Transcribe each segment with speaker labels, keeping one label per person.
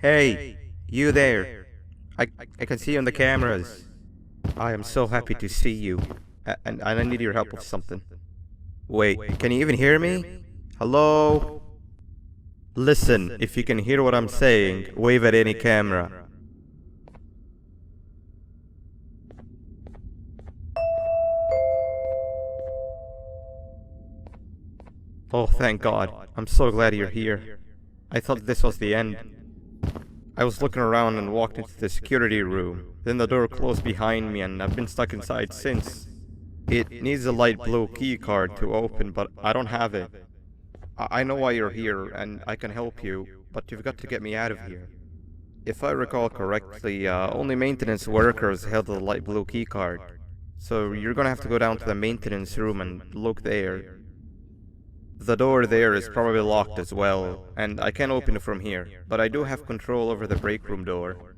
Speaker 1: Hey, you there. I can see you on the cameras. I am so happy to see you. And I need your help with something. Wait, can you even hear me? Hello? Listen, if you can hear what I'm saying, wave at any camera. Oh, thank God. I'm so glad you're here. I thought this was the end. I was looking around and walked into the security room. Then the door closed behind me and I've been stuck inside since. It needs a light blue key card to open, but I don't have it. I know why you're here and I can help you, but you've got to get me out of here. If I recall correctly, only maintenance workers held the light blue key card. So you're gonna have to go down to the maintenance room and look there. The door there is probably locked as well, and I can't open it from here, but I do have control over the break room door.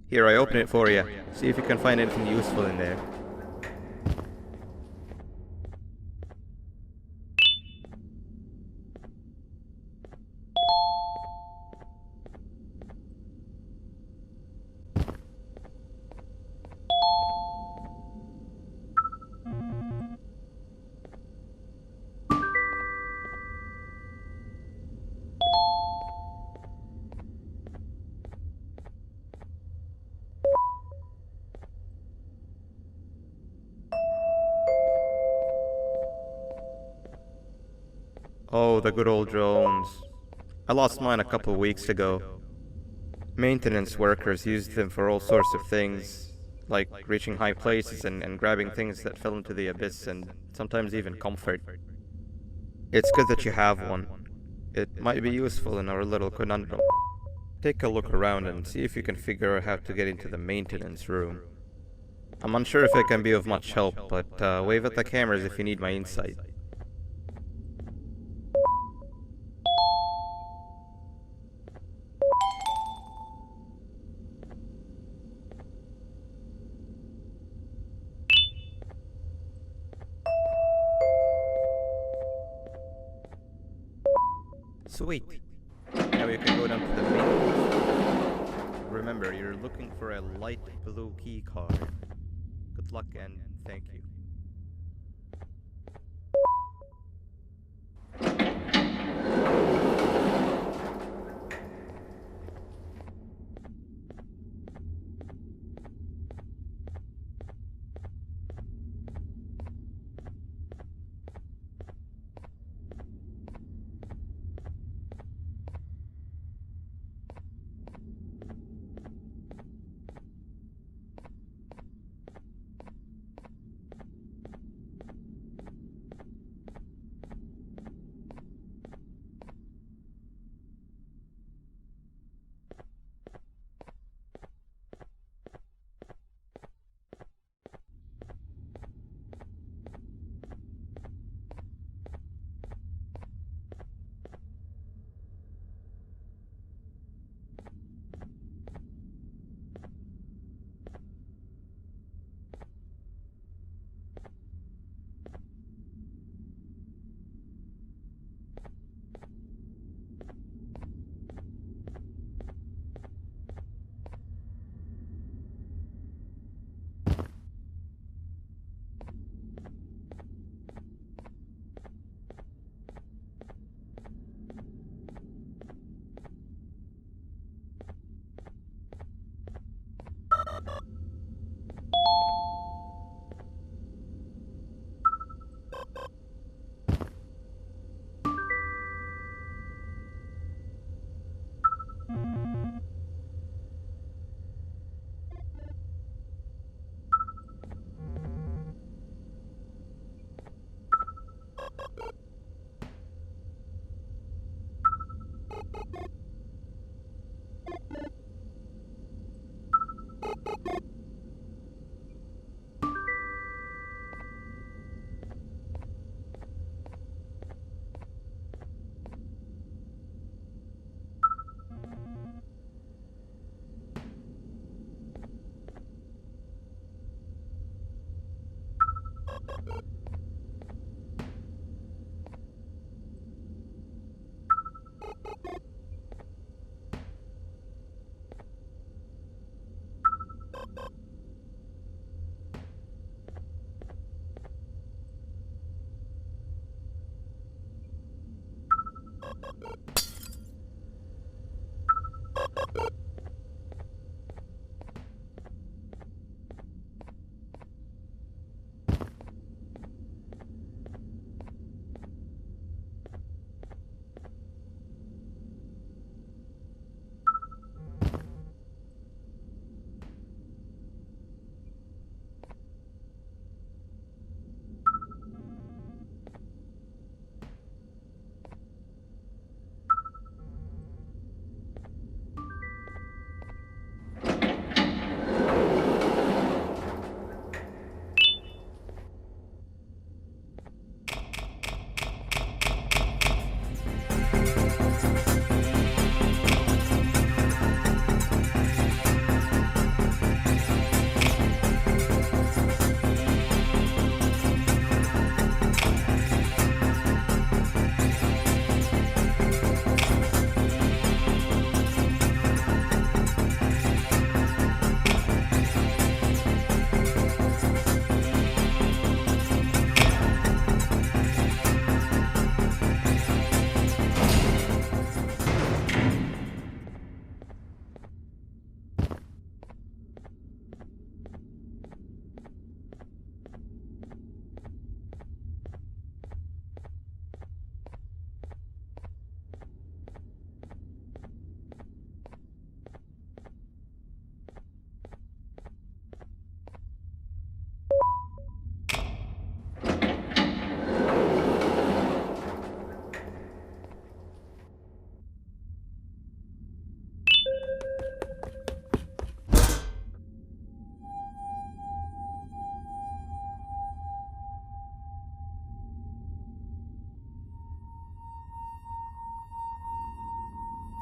Speaker 1: Here, I open it for you. See if you can find anything useful in there. Oh, the good old drones. I lost mine a couple weeks ago. Maintenance workers used them for all sorts of things, like reaching high places and grabbing things that fell into the abyss, and sometimes even comfort. It's good that you have one. It might be useful in our little conundrum. Take a look around and see if you can figure out how to get into the maintenance room. I'm unsure if I can be of much help, but wave at the cameras if you need my insight. Sweet. Now you can go down to the main. Remember, you're looking for a light blue key card. Good luck and thank you.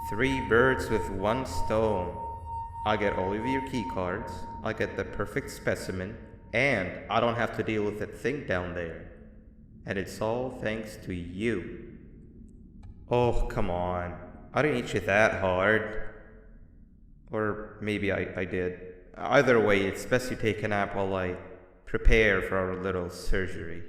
Speaker 1: Three birds with one stone. I get all of your key cards, I get the perfect specimen, and I don't have to deal with that thing down there. And it's all thanks to you. Oh, come on. I didn't hit you that hard. Or maybe I did. Either way, it's best you take a nap while I prepare for our little surgery.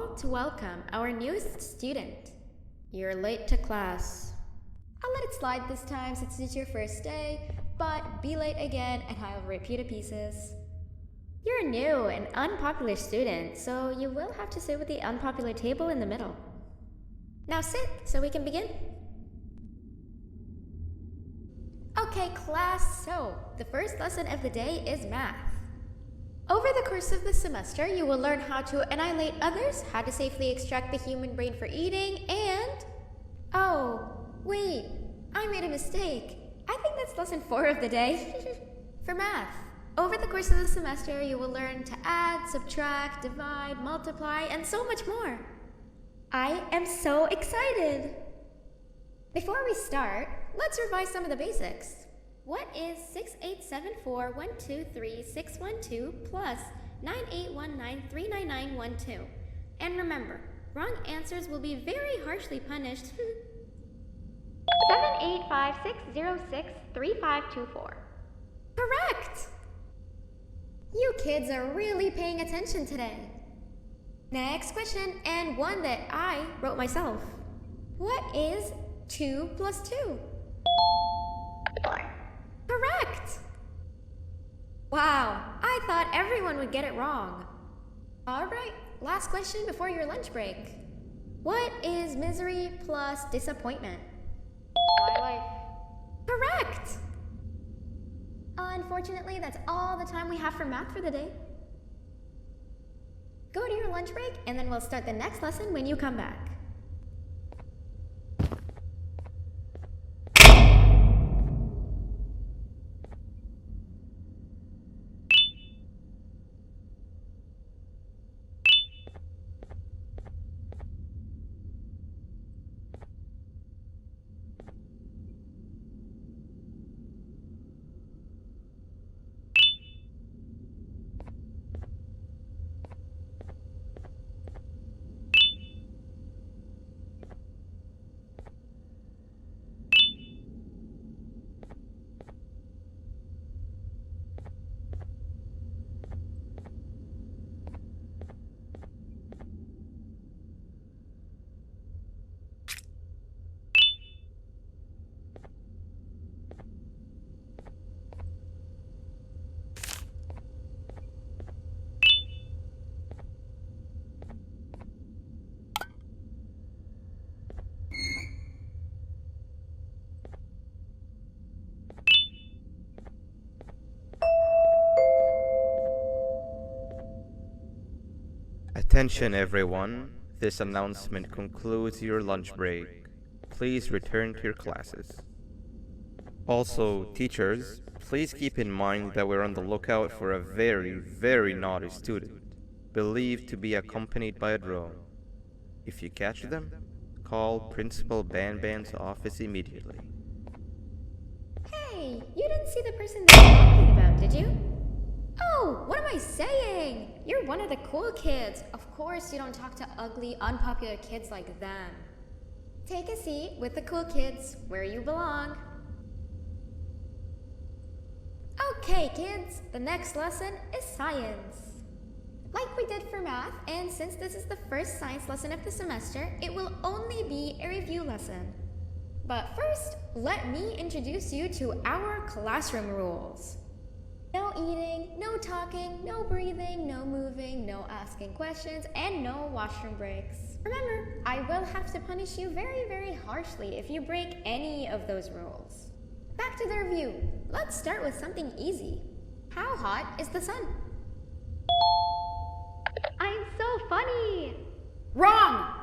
Speaker 2: all to welcome our newest student. You're late to class. I'll let it slide this time since it's your first day, but be late again and I'll repeat the pieces. You're a new and unpopular student, so you will have to sit with the unpopular table in the middle. Now sit so we can begin. Okay, class, so the first lesson of the day is math. Over the course of the semester, you will learn how to annihilate others, how to safely extract the human brain for eating, and... Oh, wait, I made a mistake. I think that's lesson 4 of the day. For math, over the course of the semester, you will learn to add, subtract, divide, multiply, and so much more. I am so excited! Before we start, let's revise some of the basics. What is 6874123612 plus 9819399912? And remember, wrong answers will be very harshly punished.
Speaker 3: 785-606-3524.
Speaker 2: Correct! You kids are really paying attention today. Next question, and one that I wrote myself. What is 2 plus 2?
Speaker 3: 4.
Speaker 2: Correct! Wow, I thought everyone would get it wrong. Alright, last question before your lunch break. What is misery plus disappointment?
Speaker 3: My life.
Speaker 2: Correct! Unfortunately, that's all the time we have for math for the day. Go to your lunch break, and then we'll start the next lesson when you come back.
Speaker 1: Attention everyone, this announcement concludes your lunch break. Please return to your classes. Also, teachers, please keep in mind that we're on the lookout for a very naughty student, believed to be accompanied by a drone. If you catch them, call Principal Banban's office immediately.
Speaker 2: Hey, you didn't see the person they were talking about, did you? Oh, what am I saying? You're one of the cool kids. Of course you don't talk to ugly, unpopular kids like them. Take a seat with the cool kids where you belong. Okay, kids, the next lesson is science. Like we did for math, and since this is the first science lesson of the semester, it will only be a review lesson. But first, let me introduce you to our classroom rules. No eating, no talking, no breathing, no moving, no asking questions, and no washroom breaks. Remember, I will have to punish you very harshly if you break any of those rules. Back to the review. Let's start with something easy. How hot is the sun?
Speaker 3: I'm so funny.
Speaker 2: Wrong!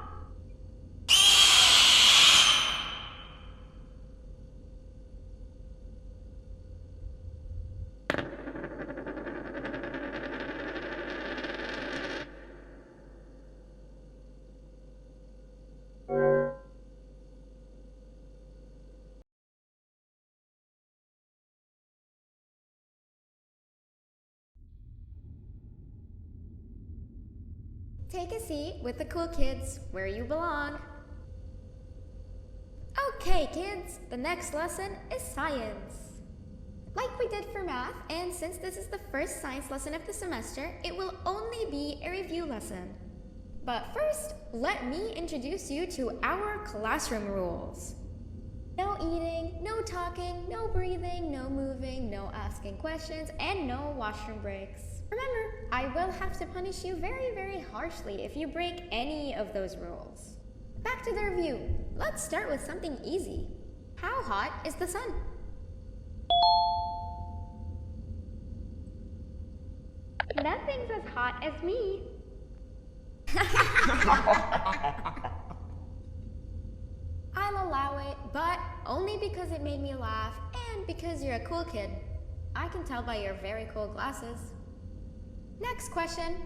Speaker 2: Take a seat with the cool kids where you belong. Okay, kids, the next lesson is science. Like we did for math, and since this is the first science lesson of the semester, it will only be a review lesson. But first, let me introduce you to our classroom rules. No eating, no talking, no breathing, no moving, no asking questions, and no washroom breaks. Remember, I will have to punish you very, very harshly if you break any of those rules. Back to the review. Let's start with something easy. How hot is the sun?
Speaker 3: Nothing's as hot as me.
Speaker 2: I'll allow it, but only because it made me laugh and because you're a cool kid. I can tell by your very cool glasses. Next question.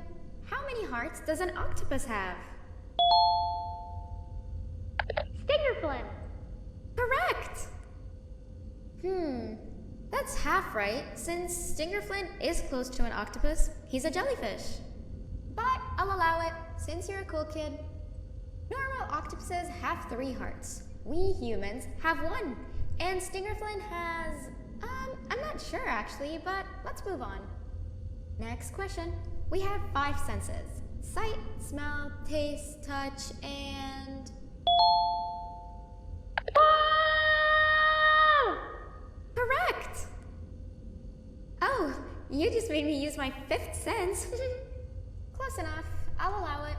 Speaker 2: How many hearts does an octopus have?
Speaker 3: Stingerflin.
Speaker 2: Correct! That's half right, since Stingerflint is close to an octopus. He's a jellyfish. But I'll allow it, since you're a cool kid. Normal octopuses have 3 hearts. We humans have 1. And Stingerflint has... I'm not sure actually, but let's move on. Next question. We have 5 senses. Sight, smell, taste, touch, and...
Speaker 3: Whoa!
Speaker 2: Correct! Oh, you just made me use my 5th sense. Close enough. I'll allow it.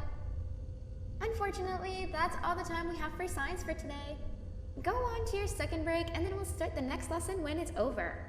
Speaker 2: Unfortunately, that's all the time we have for science for today. Go on to your second break, and then we'll start the next lesson when it's over.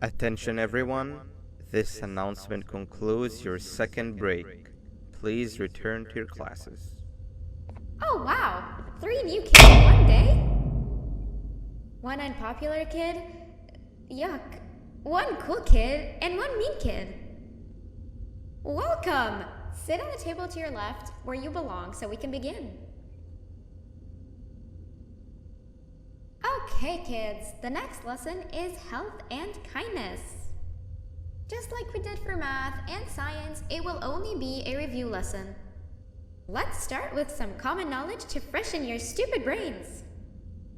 Speaker 1: Attention everyone, this announcement concludes your second break. Please return to your classes.
Speaker 2: Oh wow! 3 new kids in one day? 1 unpopular kid? Yuck. 1 cool kid and 1 mean kid. Welcome! Sit on the table to your left where you belong so we can begin. Okay, kids, the next lesson is health and kindness. Just like we did for math and science, it will only be a review lesson. Let's start with some common knowledge to freshen your stupid brains.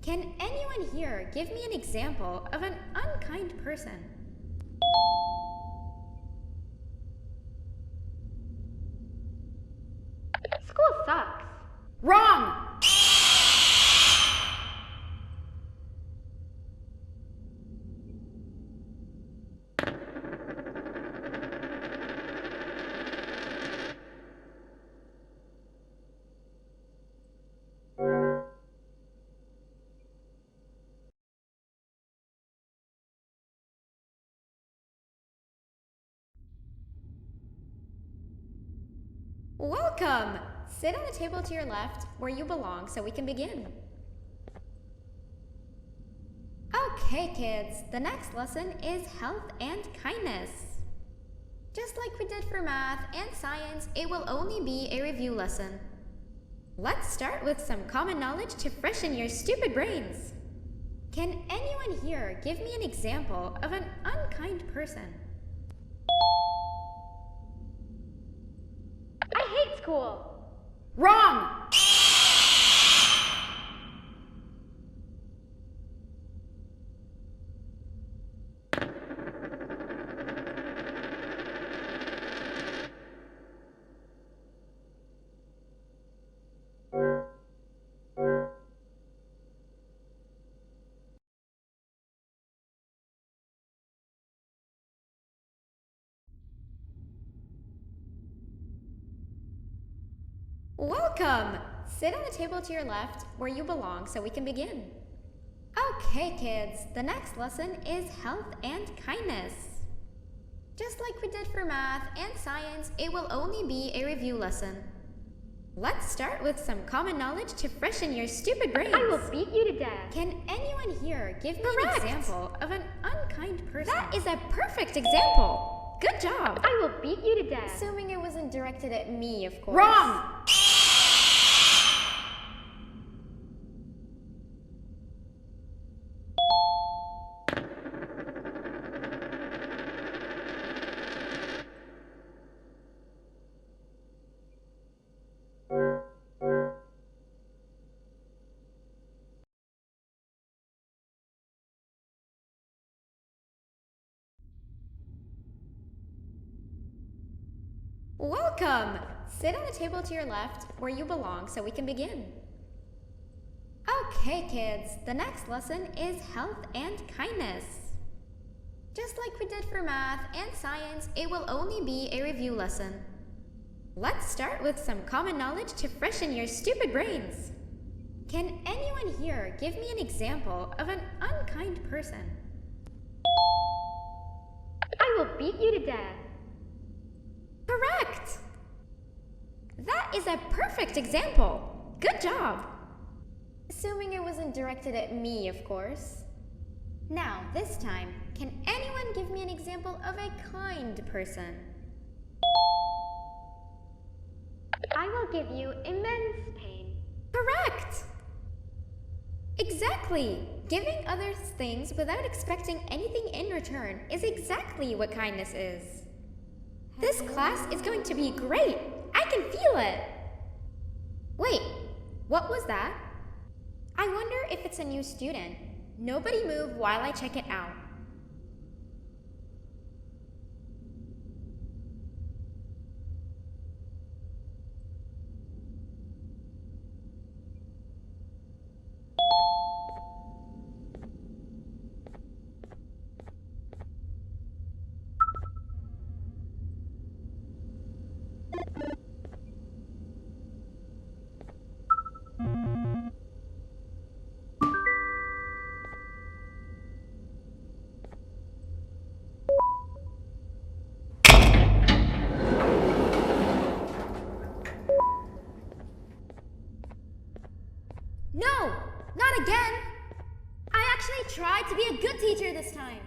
Speaker 2: Can anyone here give me an example of an unkind person?
Speaker 3: School sucks.
Speaker 2: Wrong! Welcome! Sit on the table to your left where you belong so we can begin. Okay, kids, the next lesson is health and kindness. Just like we did for math and science, it will only be a review lesson. Let's start with some common knowledge to freshen your stupid brains. Can anyone here give me an example of an unkind person?
Speaker 3: I hate school.
Speaker 2: Wrong! Welcome! Sit on the table to your left where you belong so we can begin. Okay, kids, the next lesson is health and kindness. Just like we did for math and science, it will only be a review lesson. Let's start with some common knowledge to freshen your stupid brains.
Speaker 3: I will beat you to death.
Speaker 2: Can anyone here give me
Speaker 3: Correct.
Speaker 2: an example of an unkind person? That is a perfect example. Good job.
Speaker 3: I will beat you to death.
Speaker 2: Assuming it wasn't directed at me, of course.
Speaker 3: Wrong!
Speaker 2: Welcome! Sit on the table to your left where you belong so we can begin. Okay, kids, the next lesson is health and kindness. Just like we did for math and science, it will only be a review lesson. Let's start with some common knowledge to freshen your stupid brains. Can anyone here give me an example of an unkind person?
Speaker 3: I will beat you to death.
Speaker 2: Correct! That is a perfect example. Good job. Assuming it wasn't directed at me, of course. Now, this time, can anyone give me an example of a kind person?
Speaker 3: I will give you immense pain.
Speaker 2: Correct! Exactly! Giving others things without expecting anything in return is exactly what kindness is. This class is going to be great! I can feel it! Wait, what was that? I wonder if it's a new student. Nobody move while I check it out. No! Not again! I actually tried to be a good teacher this time.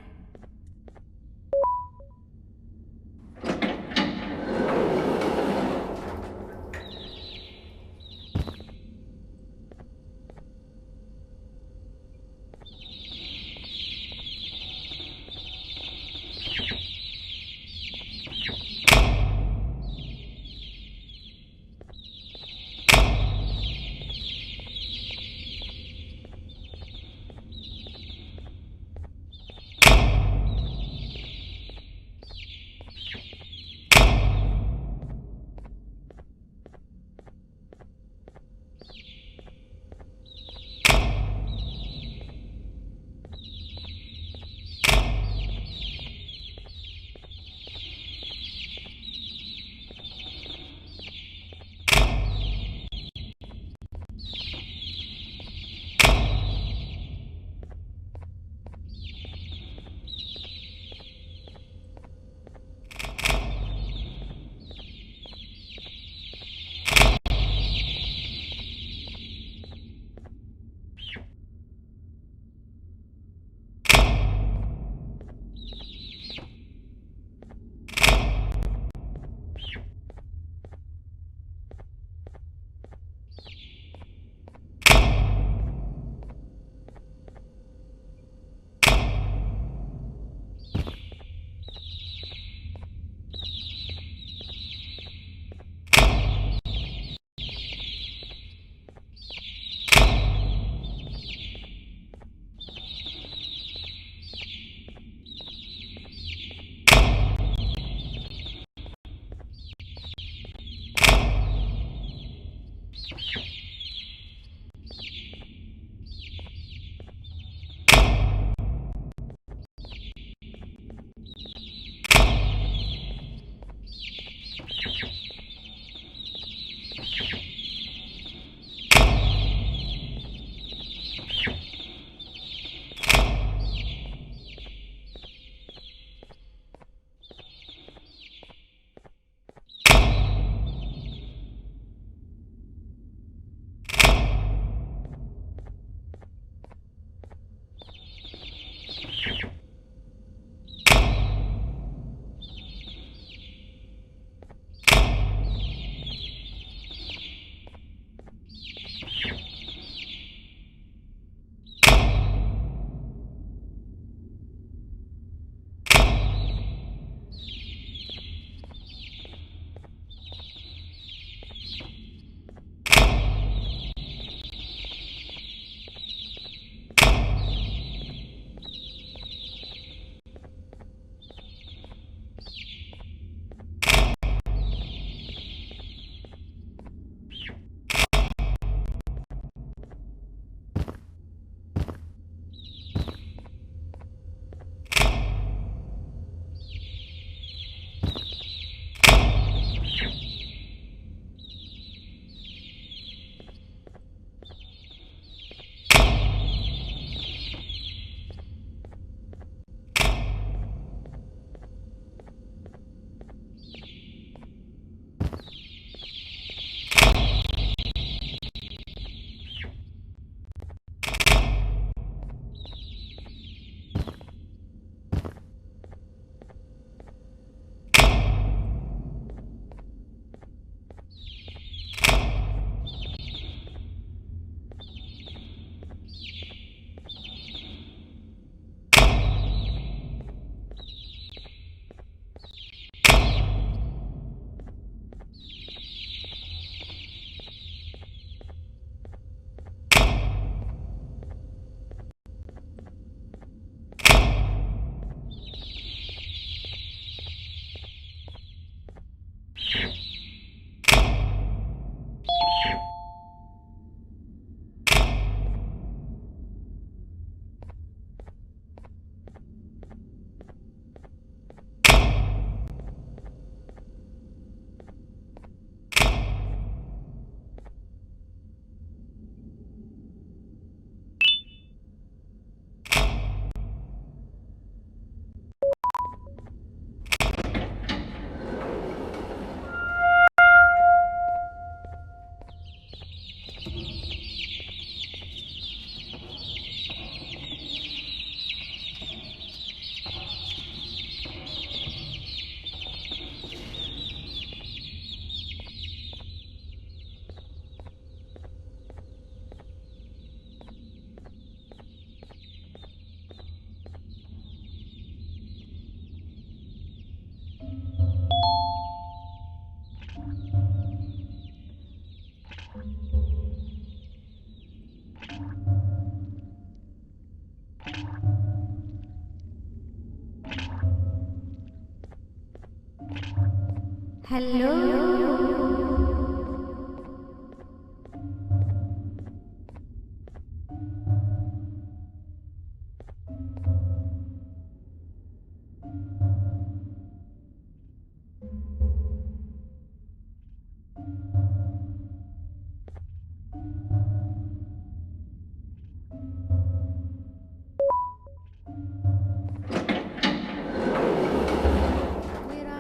Speaker 2: Where are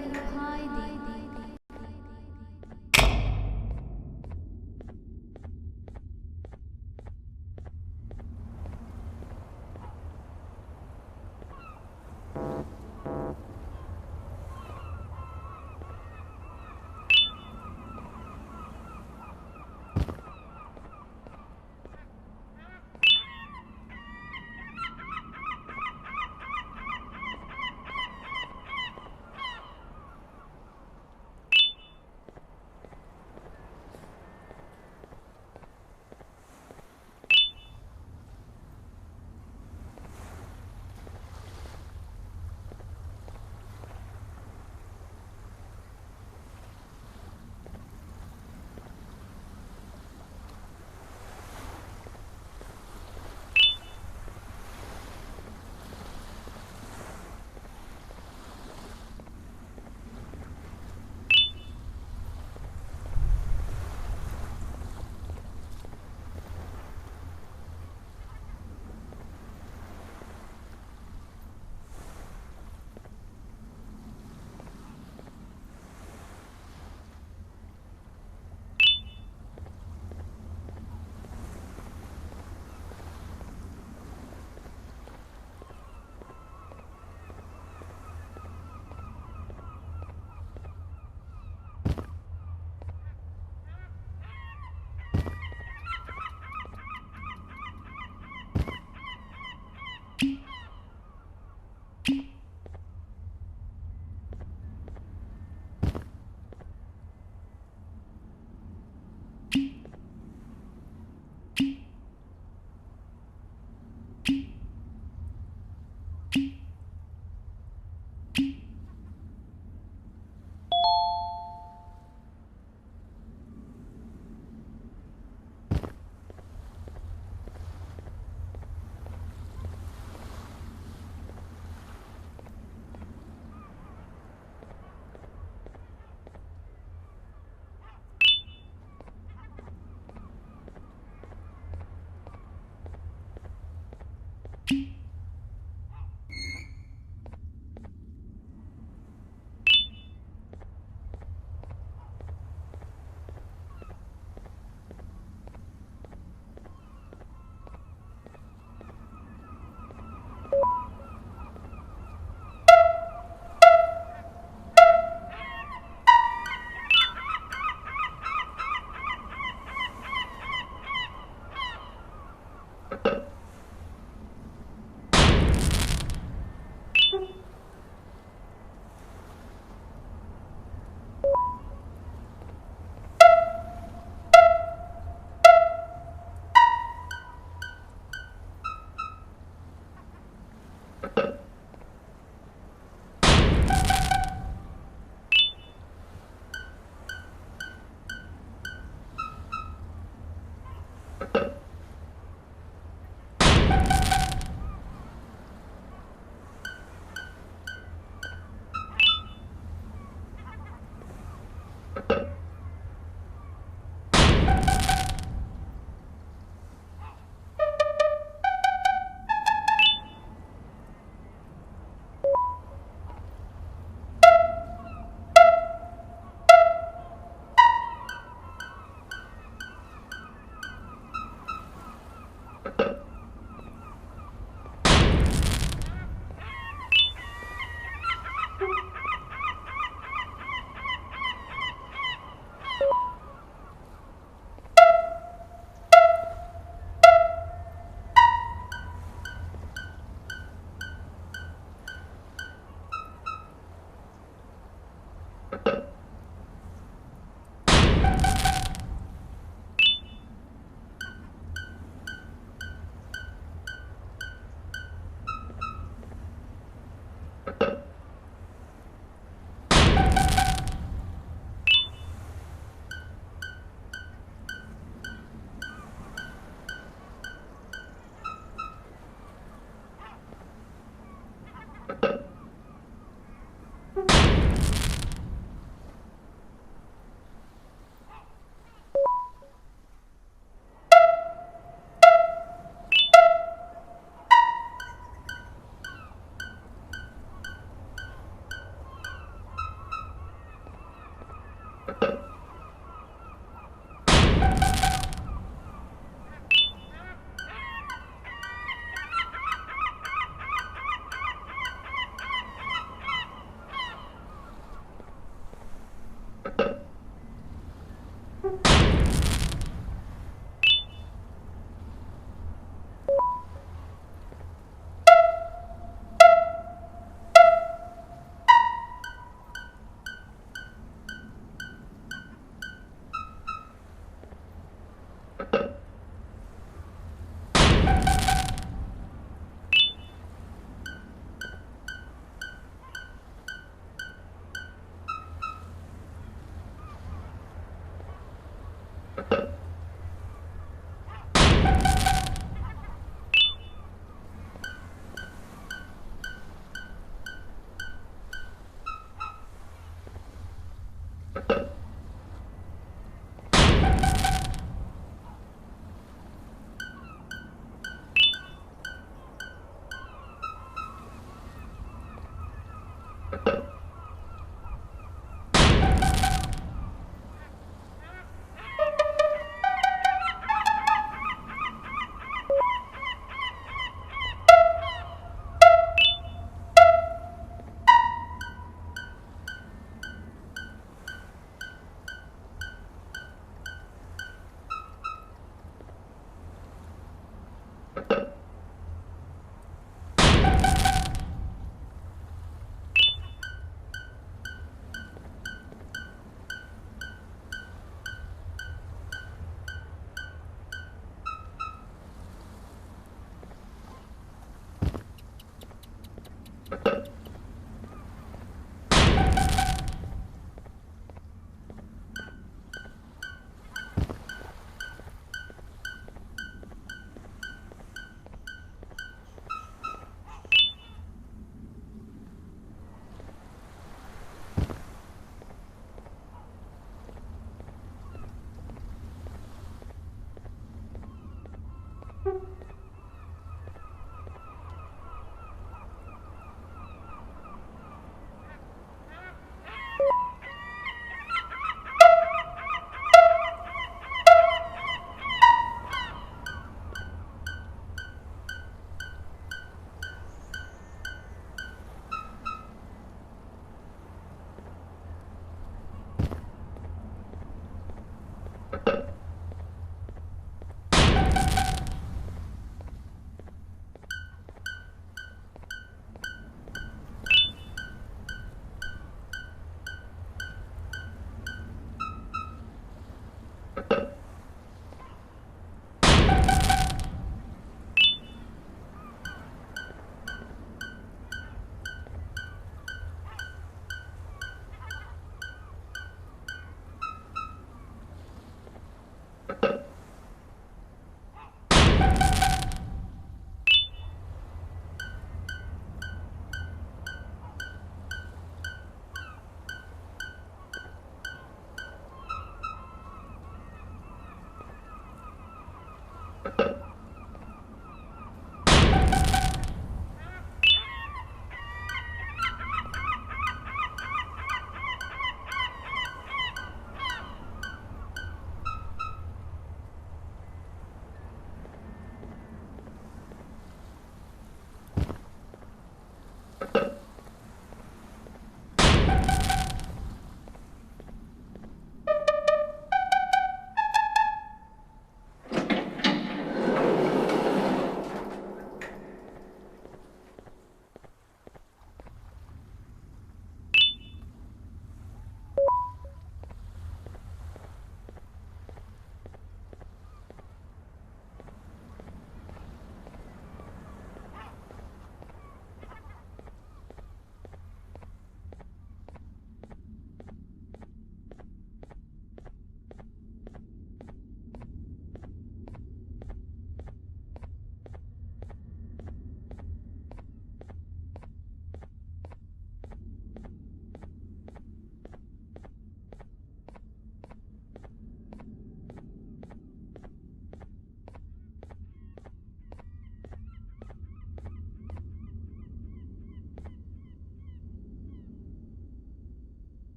Speaker 2: you hiding?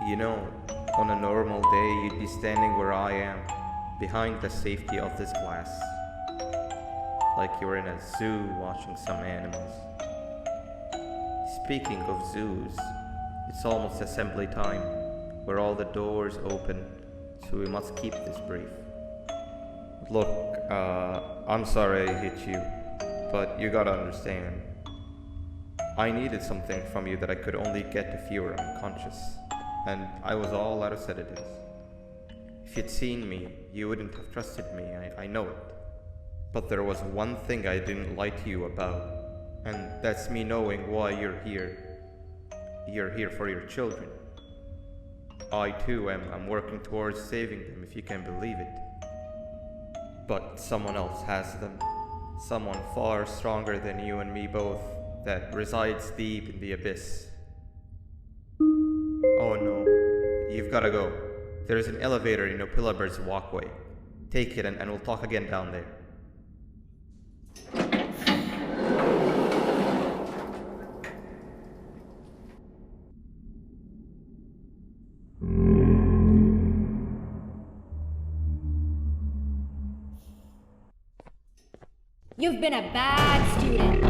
Speaker 1: You know, on a normal day, you'd be standing where I am, behind the safety of this glass. Like you were in a zoo watching some animals. Speaking of zoos, it's almost assembly time, where all the doors open, so we must keep this brief. Look, I'm sorry I hit you, but you gotta understand. I needed something from you that I could only get if you were unconscious, and I was all out of sedatives. If you'd seen me, you wouldn't have trusted me, I know it. But there was one thing I didn't lie to you about, and that's me knowing why you're here. You're here for your children. I too am working towards saving them, if you can believe it. But someone else has them. Someone far stronger than you and me both, that resides deep in the abyss. Oh no, you've gotta go. There's an elevator in Opila Bird's walkway. Take it and we'll talk again down there.
Speaker 2: You've been a bad student.